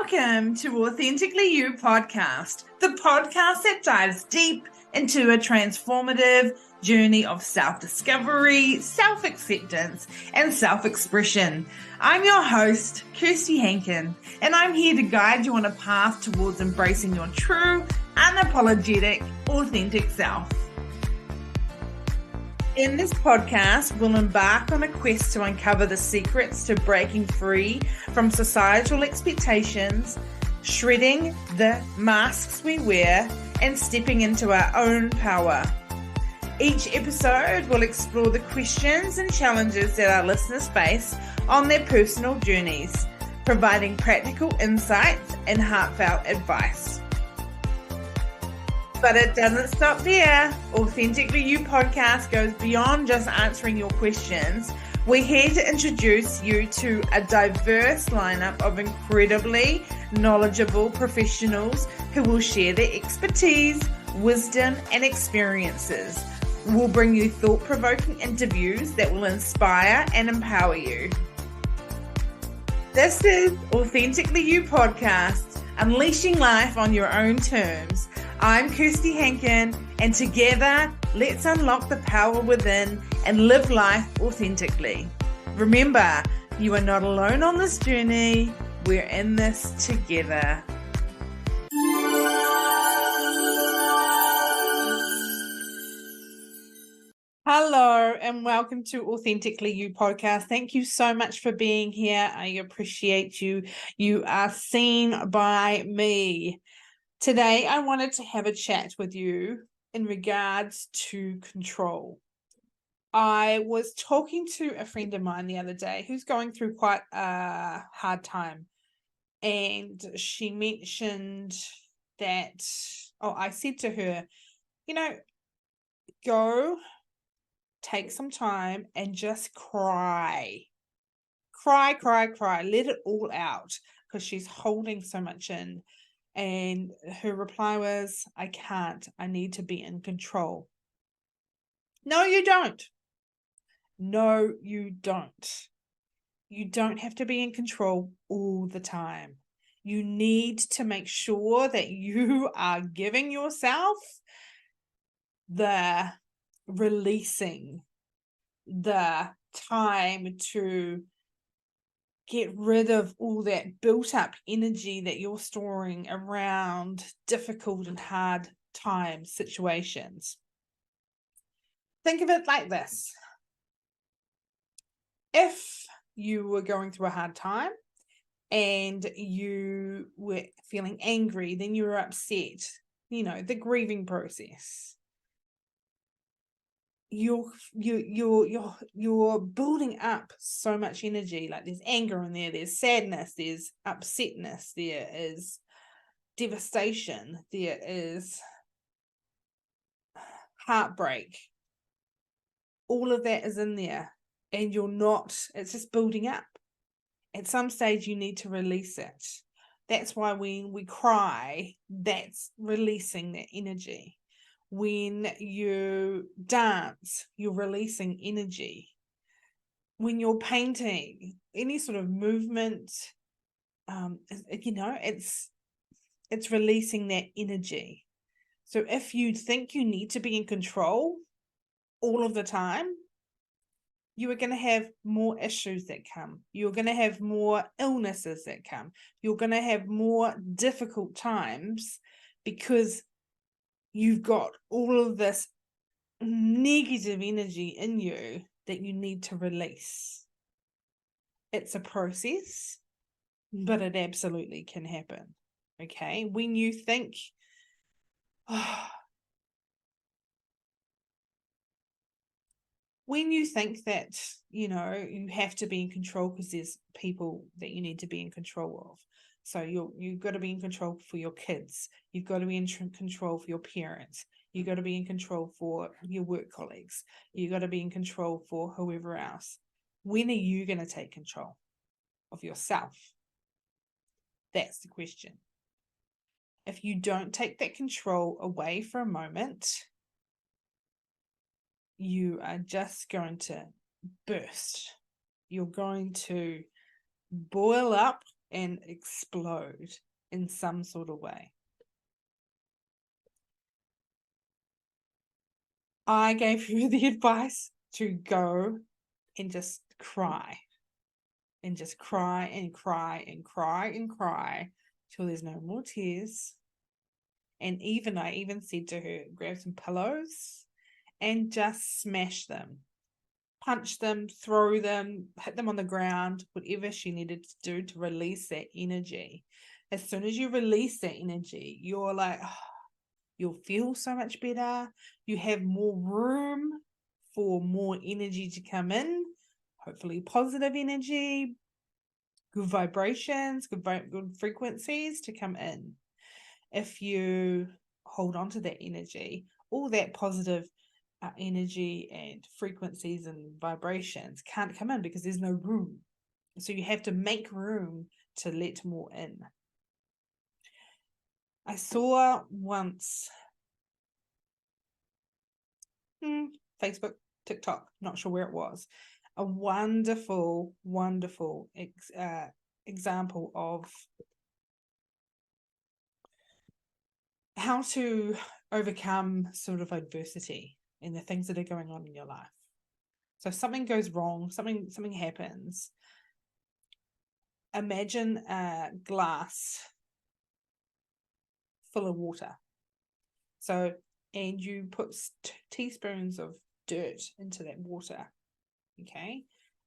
Welcome to Authentically You Podcast, the podcast that dives deep into a transformative journey of self-discovery, self-acceptance, and self-expression. I'm your host, Kirsty Hankin, and I'm here to guide you on a path towards embracing your true, unapologetic, authentic self. In this podcast, we'll embark on a quest to uncover the secrets to breaking free from societal expectations, shredding the masks we wear, and stepping into our own power. Each episode will explore the questions and challenges that our listeners face on their personal journeys, providing practical insights and heartfelt advice. But it doesn't stop there. Authentically You Podcast goes beyond just answering your questions. We're here to introduce you to a diverse lineup of incredibly knowledgeable professionals who will share their expertise, wisdom, and experiences. We'll bring you thought-provoking interviews that will inspire and empower you. This is Authentically You Podcast, unleashing life on your own terms. I'm Kirsty Hankin, and together, let's unlock the power within and live life authentically. Remember, you are not alone on this journey. We're in this together. Hello, and welcome to Authentically You Podcast. Thank you so much for being here. I appreciate you. You are seen by me. Today, I wanted to have a chat with you in regards to control. I was talking to a friend of mine the other day who's going through quite a hard time. And she mentioned that, I said to her, go take some time and just cry. Cry. Let it all out because she's holding so much in. And her reply was, I can't. I need to be in control. No, you don't. No, you don't. You don't have to be in control all the time. You need to make sure that you are giving yourself the releasing, the time to get rid of all that built up energy that you're storing around difficult and hard times, situations. Think of it like this. If you were going through a hard time and you were feeling angry, then you were upset, the grieving process. You're building up so much energy. Like there's anger in there, there's sadness, there's upsetness, there is devastation, there is heartbreak. All of that is in there, and it's just building up. At some stage you need to release it. That's why when we cry, that's releasing that energy. When you dance, you're releasing energy. When you're painting, any sort of movement, it's releasing that energy. So if you think you need to be in control all of the time, you are going to have more issues that come. You're going to have more illnesses that come. You're going to have more difficult times because you've got all of this negative energy in you that you need to release. It's a process, but it absolutely can happen. Okay? When you think, that, you have to be in control because there's people that you need to be in control of. So you've got to be in control for your kids. You've got to be in control for your parents. You've got to be in control for your work colleagues. You've got to be in control for whoever else. When are you going to take control of yourself? That's the question. If you don't take that control away for a moment, you are just going to burst. You're going to boil up and explode in some sort of way. I gave you the advice to go and just cry. And just cry and cry and cry and cry till there's no more tears. And I even said to her, grab some pillows and just smash them. Punch them, throw them, hit them on the ground, whatever she needed to do to release that energy. As soon as you release that energy, you're like, oh, you'll feel so much better. You have more room for more energy to come in, hopefully positive energy, good vibrations, good frequencies to come in. If you hold on to that energy, all that positive energy and frequencies and vibrations can't come in because there's no room. So you have to make room to let more in. I saw once Facebook, TikTok, not sure where it was, a wonderful, wonderful example of how to overcome sort of adversity in the things that are going on in your life. So something goes wrong, something happens. Imagine a glass full of water. So, and you put teaspoons of dirt into that water. Okay,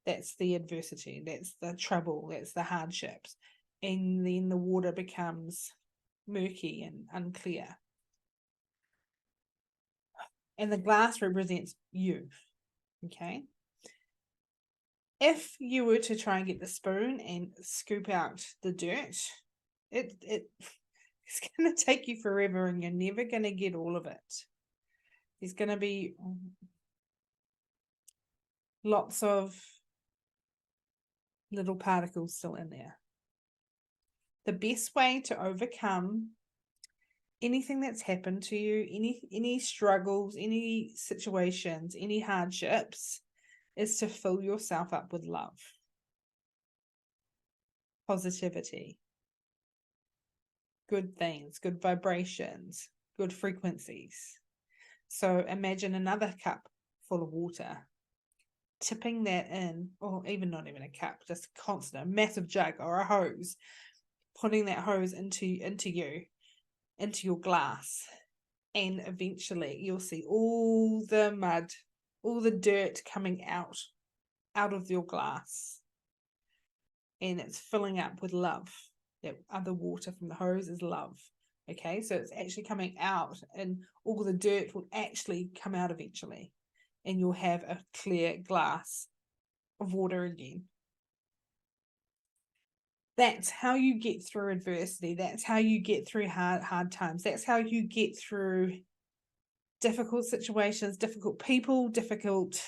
that's the adversity, that's the trouble, that's the hardships. And then the water becomes murky and unclear. And the glass represents you. Okay. If you were to try and get the spoon and scoop out the dirt, it's going to take you forever and you're never going to get all of it. There's going to be lots of little particles still in there. The best way to overcome anything that's happened to you, any struggles, any situations, any hardships, is to fill yourself up with love, positivity, good things, good vibrations, good frequencies. So imagine another cup full of water, tipping that in, or even not even a cup, just constant, a massive jug or a hose, putting that hose into your glass, and eventually you'll see all the mud, all the dirt coming out of your glass, and it's filling up with love. That other water from the hose is love. Okay, so it's actually coming out, and all the dirt will actually come out eventually, and you'll have a clear glass of water again. That's how you get through adversity. That's how you get through hard times. That's how you get through difficult situations, difficult people, difficult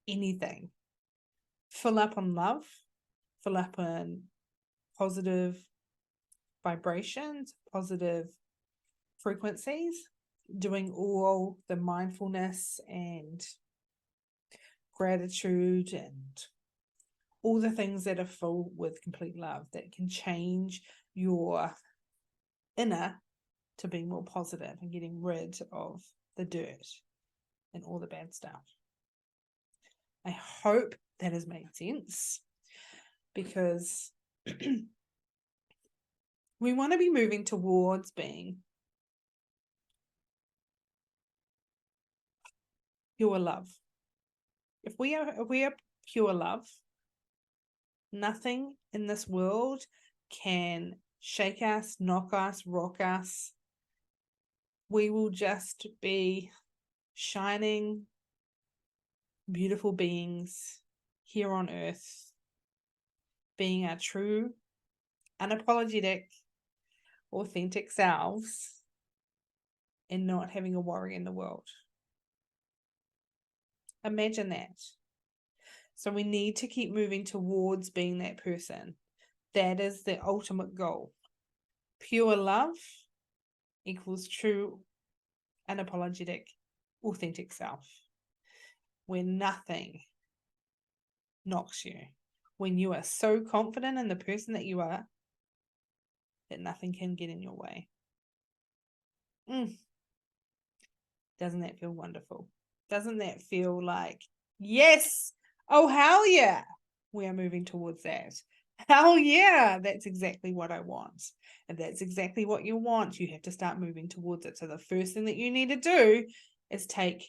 anything. Fill up on love, fill up on positive vibrations, positive frequencies, doing all the mindfulness and gratitude and all the things that are full with complete love that can change your inner to being more positive and getting rid of the dirt and all the bad stuff. I hope that has made sense, because we want to be moving towards being pure love. If we are pure love, nothing in this world can shake us, knock us, rock us. We will just be shining, beautiful beings here on earth, being our true, unapologetic, authentic selves, and not having a worry in the world. Imagine that. So we need to keep moving towards being that person. That is the ultimate goal. Pure love equals true, unapologetic, authentic self. When nothing knocks you. When you are so confident in the person that you are, that nothing can get in your way. Doesn't that feel wonderful? Doesn't that feel like, yes, oh, hell yeah, we are moving towards that. Hell yeah, that's exactly what I want. And that's exactly what you want. You have to start moving towards it. So the first thing that you need to do is take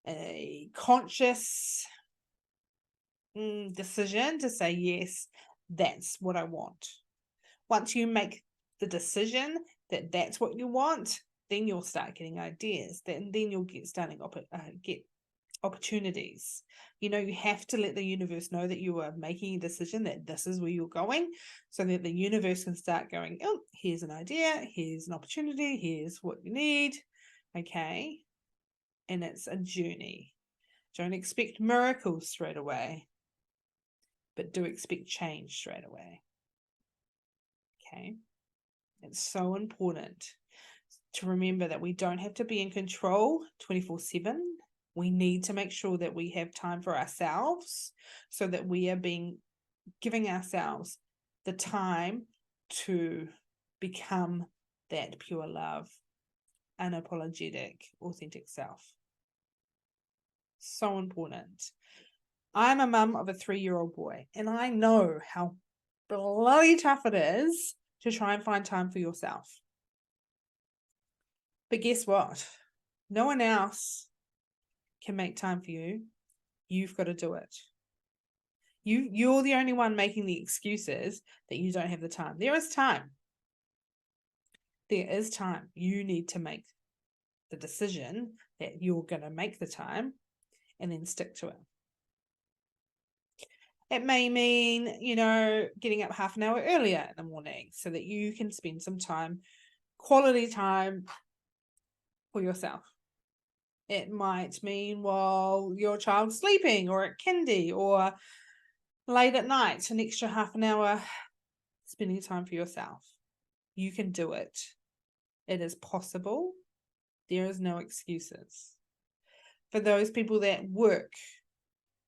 a conscious decision to say, yes, that's what I want. Once you make the decision that that's what you want, then you'll start getting ideas. Then you'll get opportunities. You have to let the universe know that you are making a decision, that this is where you're going, so that the universe can start going, oh, here's an idea, here's an opportunity, here's what you need. Okay. And it's a journey. Don't expect miracles straight away, but do expect change straight away. Okay. It's so important to remember that we don't have to be in control 24/7. We need to make sure that we have time for ourselves, so that we are giving ourselves the time to become that pure love, unapologetic, authentic self. So important. I'm a mum of a 3-year-old boy, and I know how bloody tough it is to try and find time for yourself. But guess what? No one else can make time for you. You've got to do it. You're the only one making the excuses that you don't have the time. There is time. There is time. You need to make the decision that you're going to make the time and then stick to it. It may mean, getting up half an hour earlier in the morning so that you can spend some time, quality time for yourself. It might mean while your child's sleeping or at kindy or late at night, an extra half an hour spending time for yourself. You can do it. It is possible. There is no excuses. For those people that work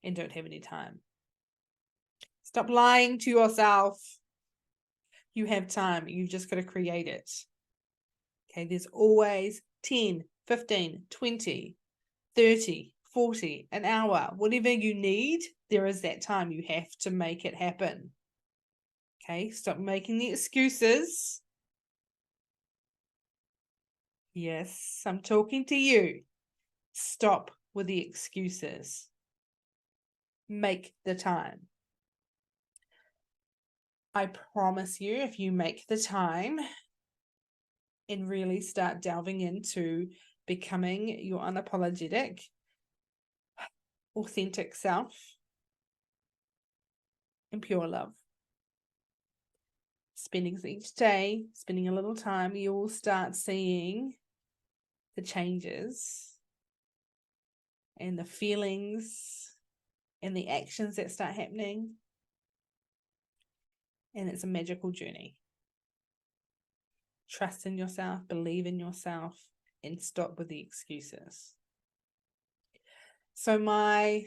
and don't have any time, stop lying to yourself. You have time. You've just got to create it. Okay, there's always 10, 15, 20, 30, 40, an hour, whatever you need, there is that time. You have to make it happen. Okay, stop making the excuses. Yes, I'm talking to you. Stop with the excuses. Make the time. I promise you, if you make the time and really start delving into becoming your unapologetic, authentic self in pure love, spending each day, spending a little time, you will start seeing the changes and the feelings and the actions that start happening. And it's a magical journey. Trust in yourself, believe in yourself, and stop with the excuses. So my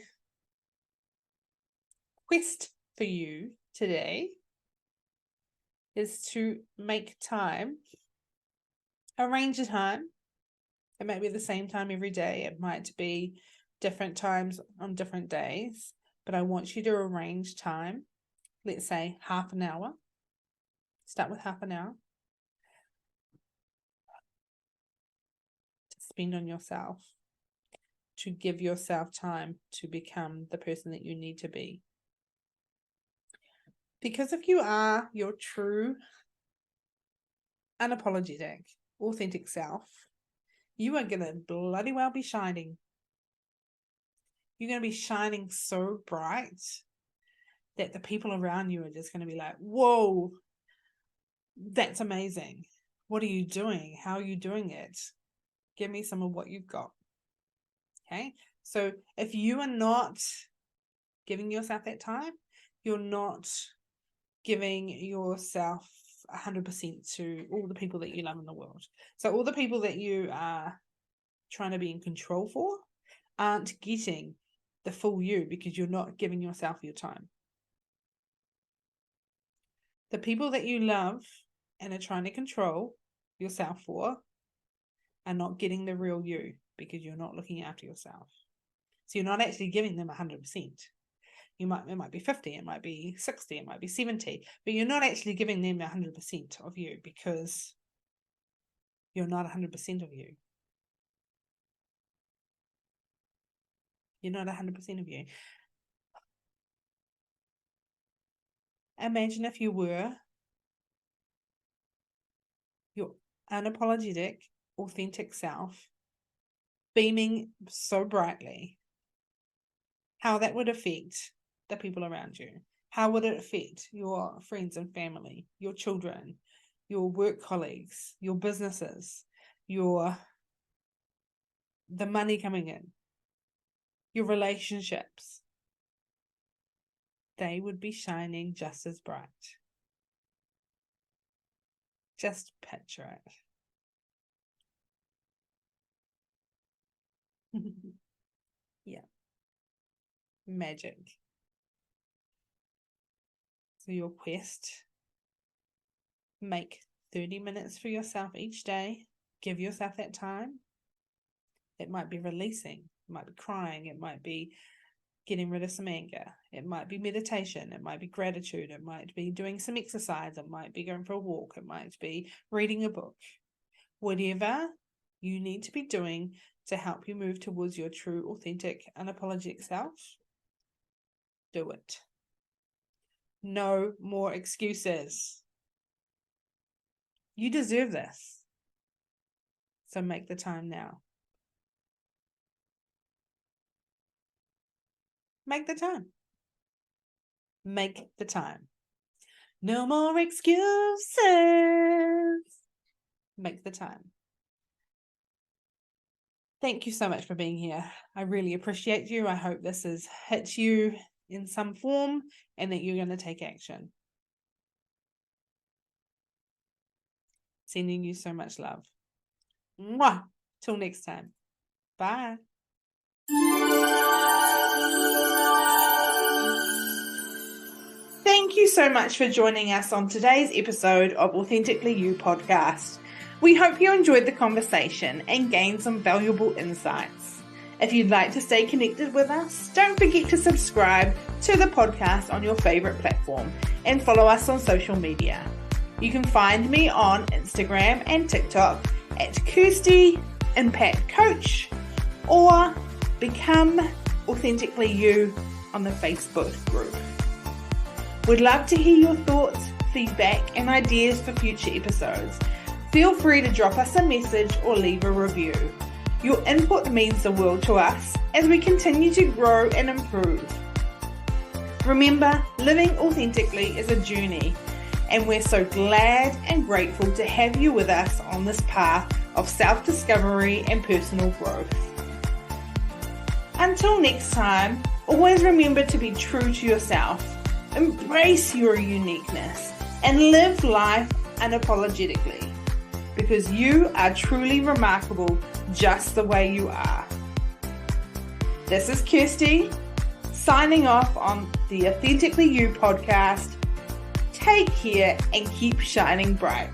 quest for you today is to make time, arrange a time. It might be the same time every day. It might be different times on different days, but I want you to arrange time. Let's say half an hour. Start with half an hour to spend on yourself, to give yourself time to become the person that you need to be. Because if you are your true, unapologetic, authentic self, you are going to bloody well be shining. You're going to be shining so bright that the people around you are just going to be like, whoa, that's amazing. What are you doing? How are you doing it? Give me some of what you've got. Okay. So if you are not giving yourself that time, you're not giving yourself 100% to all the people that you love in the world. So all the people that you are trying to be in control for aren't getting the full you because you're not giving yourself your time. The people that you love and are trying to control yourself for are not getting the real you, because you're not looking after yourself. So you're not actually giving them 100%. It might be 50, it might be 60, it might be 70, but you're not actually giving them 100% of you, because you're not 100% of you. You're not 100% of you. Imagine if you were your unapologetic, authentic self, beaming so brightly, how that would affect the people around you. How would it affect your friends and family, your children, your work colleagues, your businesses, the money coming in, your relationships? They would be shining just as bright. Just picture it. Yeah. Magic. So your quest, make 30 minutes for yourself each day. Give yourself that time. It might be releasing. It might be crying. It might be getting rid of some anger. It might be meditation. It might be gratitude. It might be doing some exercise. It might be going for a walk. It might be reading a book. Whatever you need to be doing to help you move towards your true, authentic, unapologetic self, do it. No more excuses. You deserve this. So make the time now. Make the time. Make the time. No more excuses. Make the time. Thank you so much for being here. I really appreciate you. I hope this has hit you in some form and that you're going to take action. Sending you so much love. Mwah! Till next time. Bye. Thank you so much for joining us on today's episode of Authentically You Podcast. We hope you enjoyed the conversation and gained some valuable insights. If you'd like to stay connected with us, don't forget to subscribe to the podcast on your favorite platform and follow us on social media. You can find me on Instagram and TikTok at Kirsty Impact Coach, or Become Authentically You on the Facebook group. We'd love to hear your thoughts, feedback, and ideas for future episodes. Feel free to drop us a message or leave a review. Your input means the world to us as we continue to grow and improve. Remember, living authentically is a journey, and we're so glad and grateful to have you with us on this path of self-discovery and personal growth. Until next time, always remember to be true to yourself, embrace your uniqueness, and live life unapologetically, because you are truly remarkable just the way you are. This is Kirsty, signing off on the Authentically You podcast. Take care and keep shining bright.